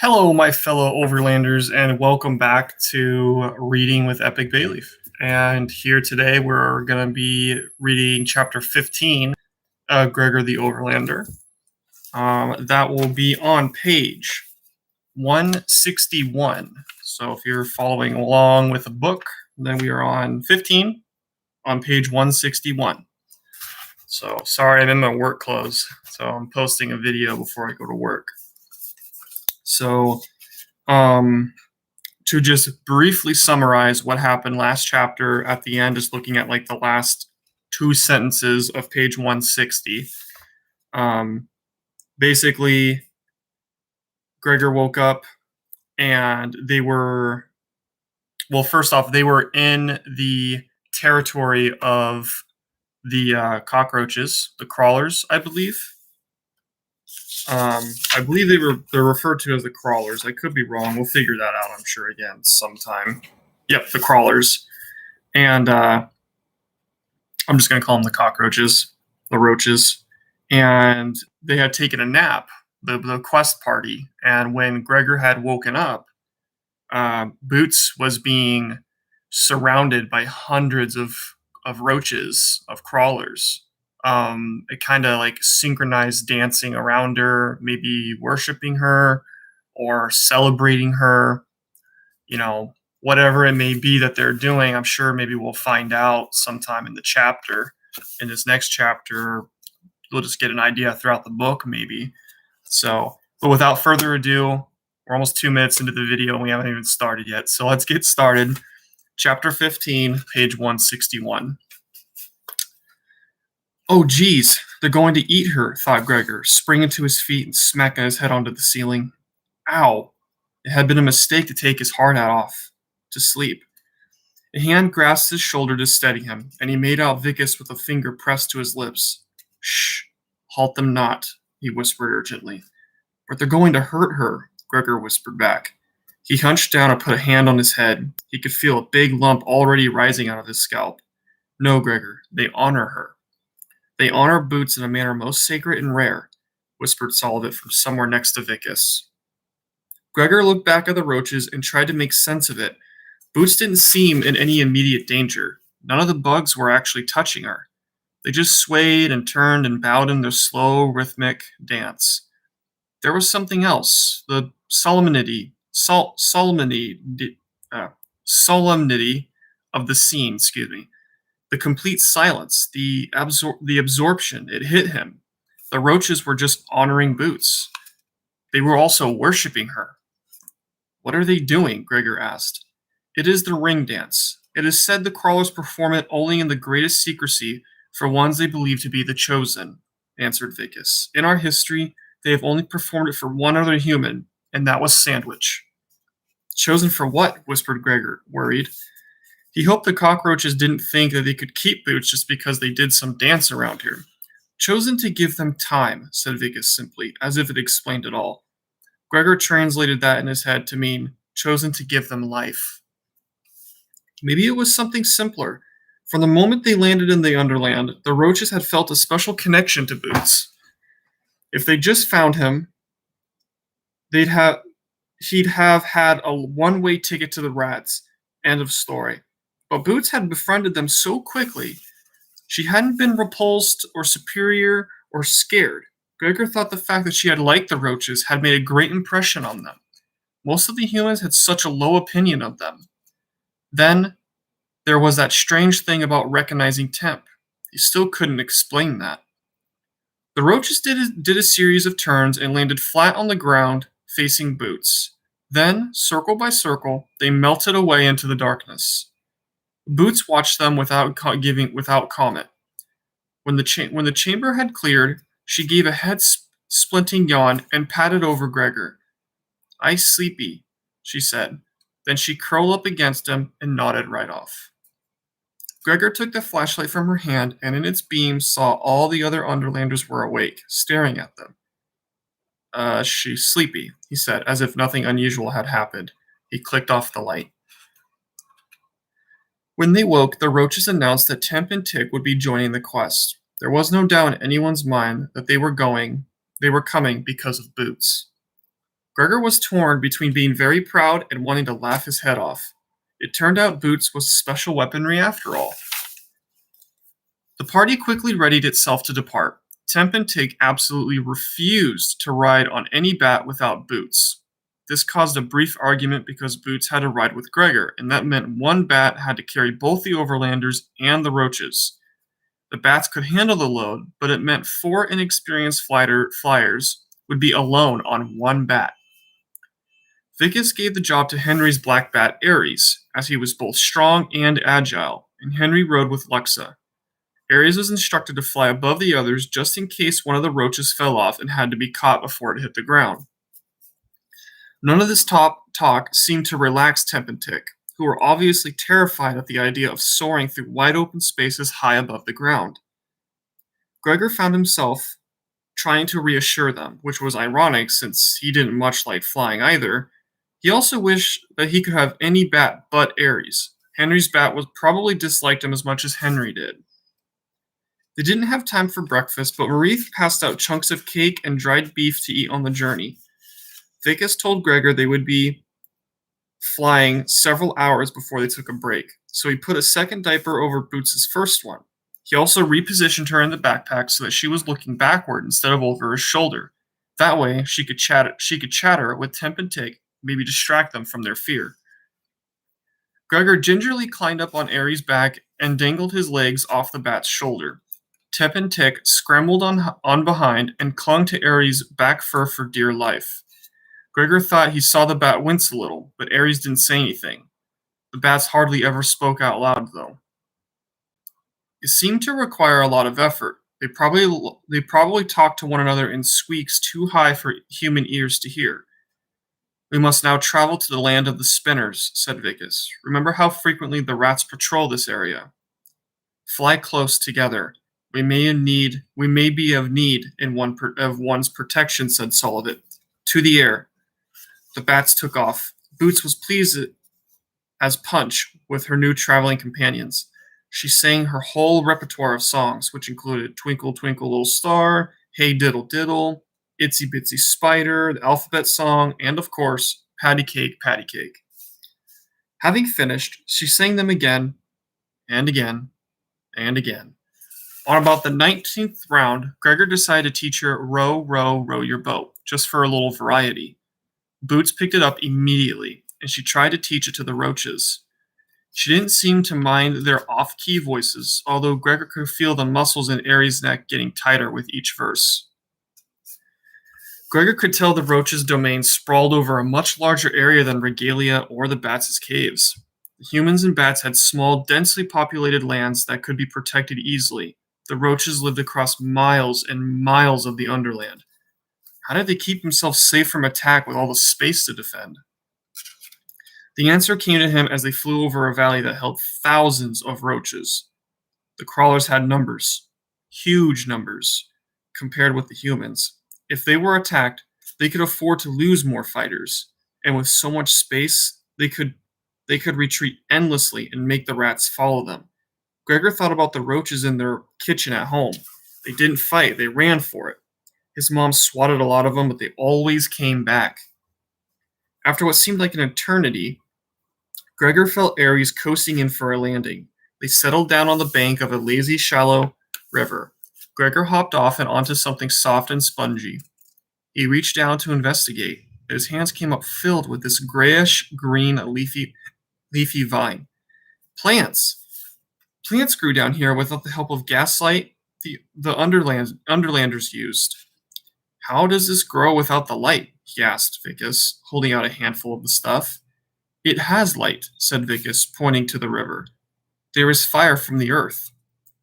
Hello, my fellow Overlanders, and welcome back to Reading with Epicbayleaf. And here today we're going to be reading chapter 15, Gregor the Overlander. That will be on page 161. So if you're following along with the book, then we are on 15 on page 161. So sorry, I'm in my work clothes, so I'm posting a video before I go to work. So, to just briefly summarize what happened last chapter at the end, just looking at like the last two sentences of page 160. Basically, Gregor woke up and they were, well, first off, they were in the territory of the cockroaches, the crawlers, I believe. I believe they're referred to as the crawlers. I could be wrong. We'll figure that out, I'm sure, again sometime. Yep, the crawlers. And I'm just going to call them the cockroaches, the roaches. And they had taken a nap, the quest party. And when Gregor had woken up, Boots was being surrounded by hundreds of roaches, of crawlers. It kind of like synchronized dancing around her, maybe worshiping her or celebrating her, whatever it may be that they're doing. I'm sure maybe we'll find out sometime in the chapter. In this next chapter, we'll just get an idea throughout the book, maybe. So, but without further ado, we're almost 2 minutes into the video and we haven't even started yet. So let's get started. Chapter 15, page 161. Oh, geez, they're going to eat her, thought Gregor, springing to his feet and smacking his head onto the ceiling. Ow! It had been a mistake to take his hard hat off. To sleep. A hand grasped his shoulder to steady him, and he made out Vicus with a finger pressed to his lips. Shh! Halt them not, he whispered urgently. But they're going to hurt her, Gregor whispered back. He hunched down and put a hand on his head. He could feel a big lump already rising out of his scalp. No, Gregor, they honor her. They honor Boots in a manner most sacred and rare, whispered Solvit from somewhere next to Vicus. Gregor looked back at the roaches and tried to make sense of it. Boots didn't seem in any immediate danger. None of the bugs were actually touching her. They just swayed and turned and bowed in their slow, rhythmic dance. There was something else, the solemnity of the scene, the complete silence, the absorption. It hit him. The roaches were just honoring Boots. They were also worshiping her. What are they doing? Gregor asked. It is the ring dance. It is said the crawlers perform it only in the greatest secrecy for ones they believe to be the chosen, answered Vicus. In our history, they have only performed it for one other human, and that was Sandwich. Chosen for what? Whispered Gregor, worried. He hoped the cockroaches didn't think that they could keep Boots just because they did some dance around here. Chosen to give them time, said Vicus simply, as if it explained it all. Gregor translated that in his head to mean chosen to give them life. Maybe it was something simpler. From the moment they landed in the Underland, the roaches had felt a special connection to Boots. If they just found him, he'd have had a one-way ticket to the rats. End of story. But Boots had befriended them so quickly, she hadn't been repulsed or superior or scared. Gregor thought the fact that she had liked the roaches had made a great impression on them. Most of the humans had such a low opinion of them. Then, there was that strange thing about recognizing temp. He still couldn't explain that. The roaches did a series of turns and landed flat on the ground, facing Boots. Then, circle by circle, they melted away into the darkness. Boots watched them without comment. When the chamber had cleared, she gave a head-splitting yawn and patted over Gregor. "I sleepy," she said. Then she curled up against him and nodded right off. Gregor took the flashlight from her hand and in its beam saw all the other Underlanders were awake, staring at them. She's sleepy, he said, as if nothing unusual had happened. He clicked off the light. When they woke, the roaches announced that Temp and Tick would be joining the quest. There was no doubt in anyone's mind that they were coming because of Boots. Gregor was torn between being very proud and wanting to laugh his head off. It turned out Boots was special weaponry after all. The party quickly readied itself to depart. Temp and Tig absolutely refused to ride on any bat without Boots. This caused a brief argument because Boots had to ride with Gregor, and that meant one bat had to carry both the Overlanders and the Roaches. The bats could handle the load, but it meant 4 inexperienced flyers would be alone on one bat. Vickis gave the job to Henry's black bat Ares, as he was both strong and agile, and Henry rode with Luxa. Ares was instructed to fly above the others just in case one of the roaches fell off and had to be caught before it hit the ground. None of this talk seemed to relax Temp and Tick, who were obviously terrified at the idea of soaring through wide open spaces high above the ground. Gregor found himself trying to reassure them, which was ironic since he didn't much like flying either. He also wished that he could have any bat but Ares. Henry's bat probably disliked him as much as Henry did. They didn't have time for breakfast, but Marie passed out chunks of cake and dried beef to eat on the journey. Vickis told Gregor they would be flying several hours before they took a break, so he put a second diaper over Boots' first one. He also repositioned her in the backpack so that she was looking backward instead of over his shoulder. That way, she could chatter with Temp and Tig, maybe distract them from their fear. Gregor gingerly climbed up on Ares' back and dangled his legs off the bat's shoulder. Temp and Tick scrambled on behind and clung to Ares' back fur for dear life. Gregor thought he saw the bat wince a little, but Ares didn't say anything. The bats hardly ever spoke out loud, though. It seemed to require a lot of effort. They probably talked to one another in squeaks too high for human ears to hear. We must now travel to the land of the spinners, said Vickis. Remember how frequently the rats patrol this area. Fly close together. We may be of need of one's protection, said Sullivan. To the air. The bats took off. Boots was pleased as punch with her new traveling companions. She sang her whole repertoire of songs, which included Twinkle, Twinkle, Little Star, Hey Diddle Diddle, Itsy Bitsy Spider, the alphabet song, and of course, Patty Cake, Patty Cake. Having finished, she sang them again, and again, and again. On about the 19th round, Gregor decided to teach her row, row, row your boat, just for a little variety. Boots picked it up immediately, and she tried to teach it to the roaches. She didn't seem to mind their off-key voices, although Gregor could feel the muscles in Ares' neck getting tighter with each verse. Gregor could tell the roaches' domain sprawled over a much larger area than Regalia or the bats' caves. The humans and bats had small, densely populated lands that could be protected easily. The roaches lived across miles and miles of the underland. How did they keep themselves safe from attack with all the space to defend? The answer came to him as they flew over a valley that held thousands of roaches. The crawlers had numbers, huge numbers, compared with the humans. If they were attacked, they could afford to lose more fighters, and with so much space, they could retreat endlessly and make the rats follow them. Gregor thought about the roaches in their kitchen at home. They didn't fight, they ran for it. His mom swatted a lot of them, but they always came back. After what seemed like an eternity, Gregor felt Ares coasting in for a landing. They settled down on the bank of a lazy, shallow river. Gregor hopped off and onto something soft and spongy. He reached down to investigate. His hands came up filled with this grayish-green leafy vine. Plants! Plants grew down here without the help of gaslight the Underlanders used. How does this grow without the light? He asked Vickis, holding out a handful of the stuff. It has light, said Vickis, pointing to the river. There is fire from the earth.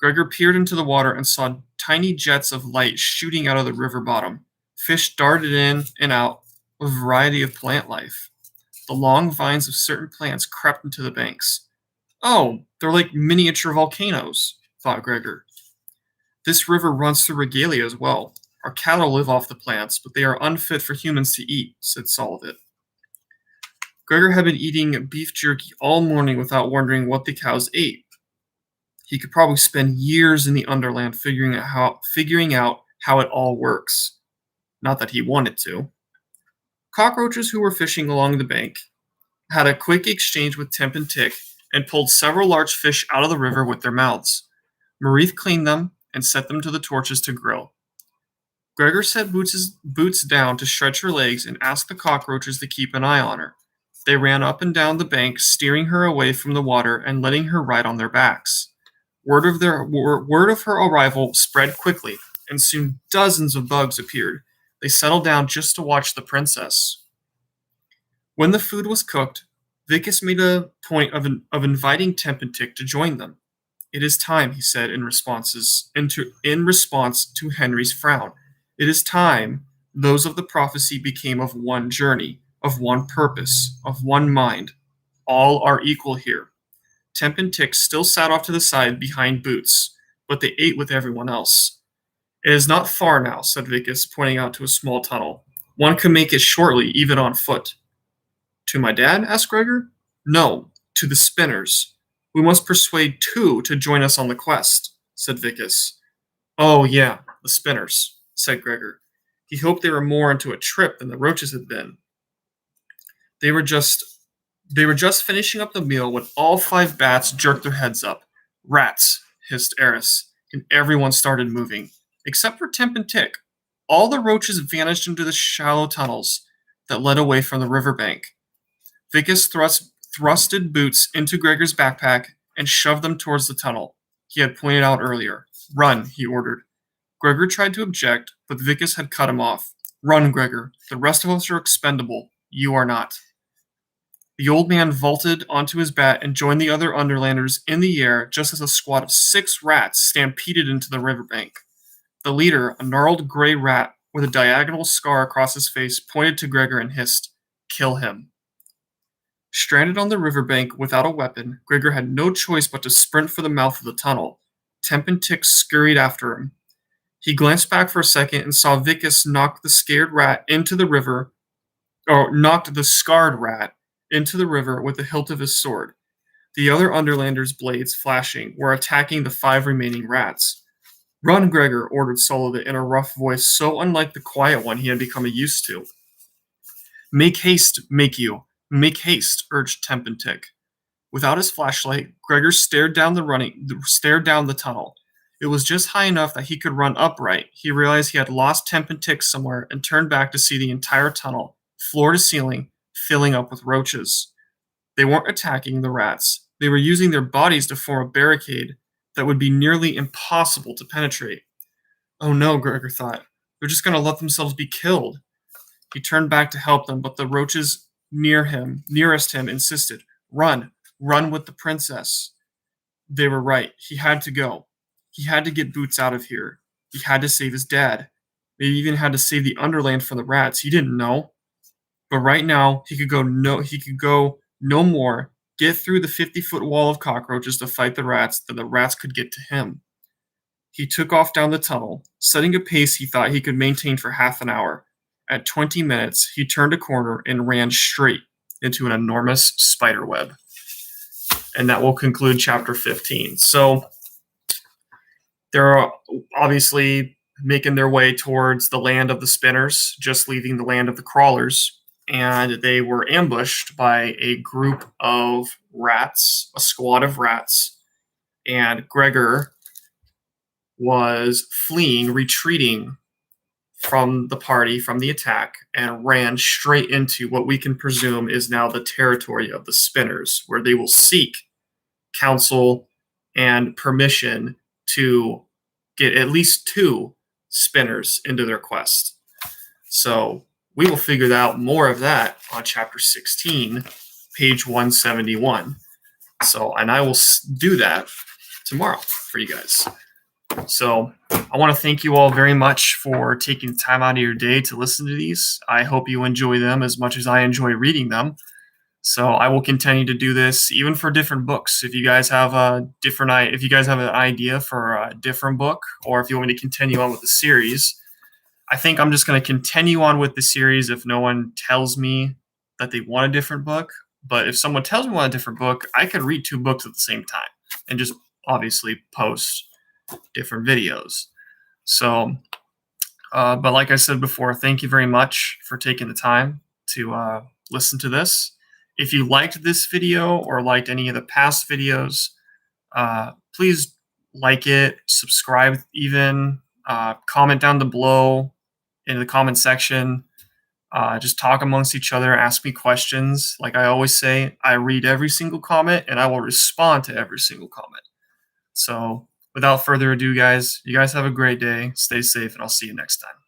Gregor peered into the water and saw tiny jets of light shooting out of the river bottom. Fish darted in and out, a variety of plant life. The long vines of certain plants crept into the banks. Oh, they're like miniature volcanoes, thought Gregor. This river runs through Regalia as well. Our cattle live off the plants, but they are unfit for humans to eat, said Sullivan. Gregor had been eating beef jerky all morning without wondering what the cows ate. He could probably spend years in the Underland figuring out how it all works. Not that he wanted to. Cockroaches who were fishing along the bank had a quick exchange with Temp and Tick and pulled several large fish out of the river with their mouths. Marith cleaned them and set them to the torches to grill. Gregor set Boots down to stretch her legs and asked the cockroaches to keep an eye on her. They ran up and down the bank, steering her away from the water and letting her ride on their backs. Word of her arrival spread quickly, and soon dozens of bugs appeared. They settled down just to watch the princess. When the food was cooked, Vicus made a point of inviting Temp and Tick to join them. "It is time," he said in response to Henry's frown. "It is time those of the prophecy became of one journey, of one purpose, of one mind. All are equal here." Temp and Tick still sat off to the side behind Boots, but they ate with everyone else. "It is not far now," said Vicus, pointing out to a small tunnel. "One can make it shortly, even on foot." "To my dad?" asked Gregor. "No, to the spinners. We must persuade 2 to join us on the quest," said Vicus. "Oh, yeah, the spinners," said Gregor. He hoped they were more into a trip than the roaches had been. They were just finishing up the meal when all 5 bats jerked their heads up. "Rats," hissed Eris, and everyone started moving, except for Temp and Tick. All the roaches vanished into the shallow tunnels that led away from the riverbank. Vicus thrusted Boots into Gregor's backpack and shoved them towards the tunnel he had pointed out earlier. "Run," he ordered. Gregor tried to object, but Vicus had cut him off. "Run, Gregor. The rest of us are expendable. You are not." The old man vaulted onto his bat and joined the other Underlanders in the air just as a squad of 6 rats stampeded into the riverbank. The leader, a gnarled gray rat with a diagonal scar across his face, pointed to Gregor and hissed, "Kill him." Stranded on the riverbank without a weapon, Gregor had no choice but to sprint for the mouth of the tunnel. Temp and Tick scurried after him. He glanced back for a second and saw Vicus knock the scarred rat into the river, or knocked the scarred rat into the river with the hilt of his sword. The other Underlanders' blades, flashing, were attacking the 5 remaining rats. "Run, Gregor," ordered Sullivan in a rough voice so unlike the quiet one he had become used to. "Make haste, make haste," urged Temp and Tick. Without his flashlight, Gregor stared down the tunnel. It was just high enough that he could run upright. He realized he had lost Temp and Tick somewhere and turned back to see the entire tunnel, floor to ceiling, filling up with roaches. They weren't attacking the rats. They were using their bodies to form a barricade that would be nearly impossible to penetrate. "Oh no," Gregor thought. "They're just going to let themselves be killed." He turned back to help them, but the roaches nearest him, insisted, "Run with the princess." They were right. He had to go. He had to get Boots out of here. He had to save his dad. Maybe even had to save the Underland from the rats. He didn't know. But right now, he could go no more, get through the 50-foot wall of cockroaches to fight the rats, then the rats could get to him. He took off down the tunnel, setting a pace he thought he could maintain for half an hour. At 20 minutes, he turned a corner and ran straight into an enormous spider web. And that will conclude chapter 15. So they're obviously making their way towards the land of the spinners, just leaving the land of the crawlers. And they were ambushed by a group of rats, a squad of rats. And Gregor was retreating from the party, from the attack, and ran straight into what we can presume is now the territory of the spinners, where they will seek counsel and permission to get at least 2 spinners into their quest. So we will figure out more of that on chapter 16, page 171. And I will do that tomorrow for you guys. So I want to thank you all very much for taking time out of your day to listen to these. I hope you enjoy them as much as I enjoy reading them. So I will continue to do this even for different books. If you guys have an idea for a different book, or if you want me to continue on with the series, I think I'm just going to continue on with the series if no one tells me that they want a different book. But if someone tells me I want a different book, I could read 2 books at the same time and just obviously post different videos. So, but like I said before, thank you very much for taking the time. to listen to this. If you liked this video or liked any of the past videos, please like it, subscribe even, comment down below in the comment section. Just talk amongst each other, ask me questions. Like I always say, I read every single comment and I will respond to every single comment. So without further ado, guys, you guys have a great day. Stay safe, and I'll see you next time.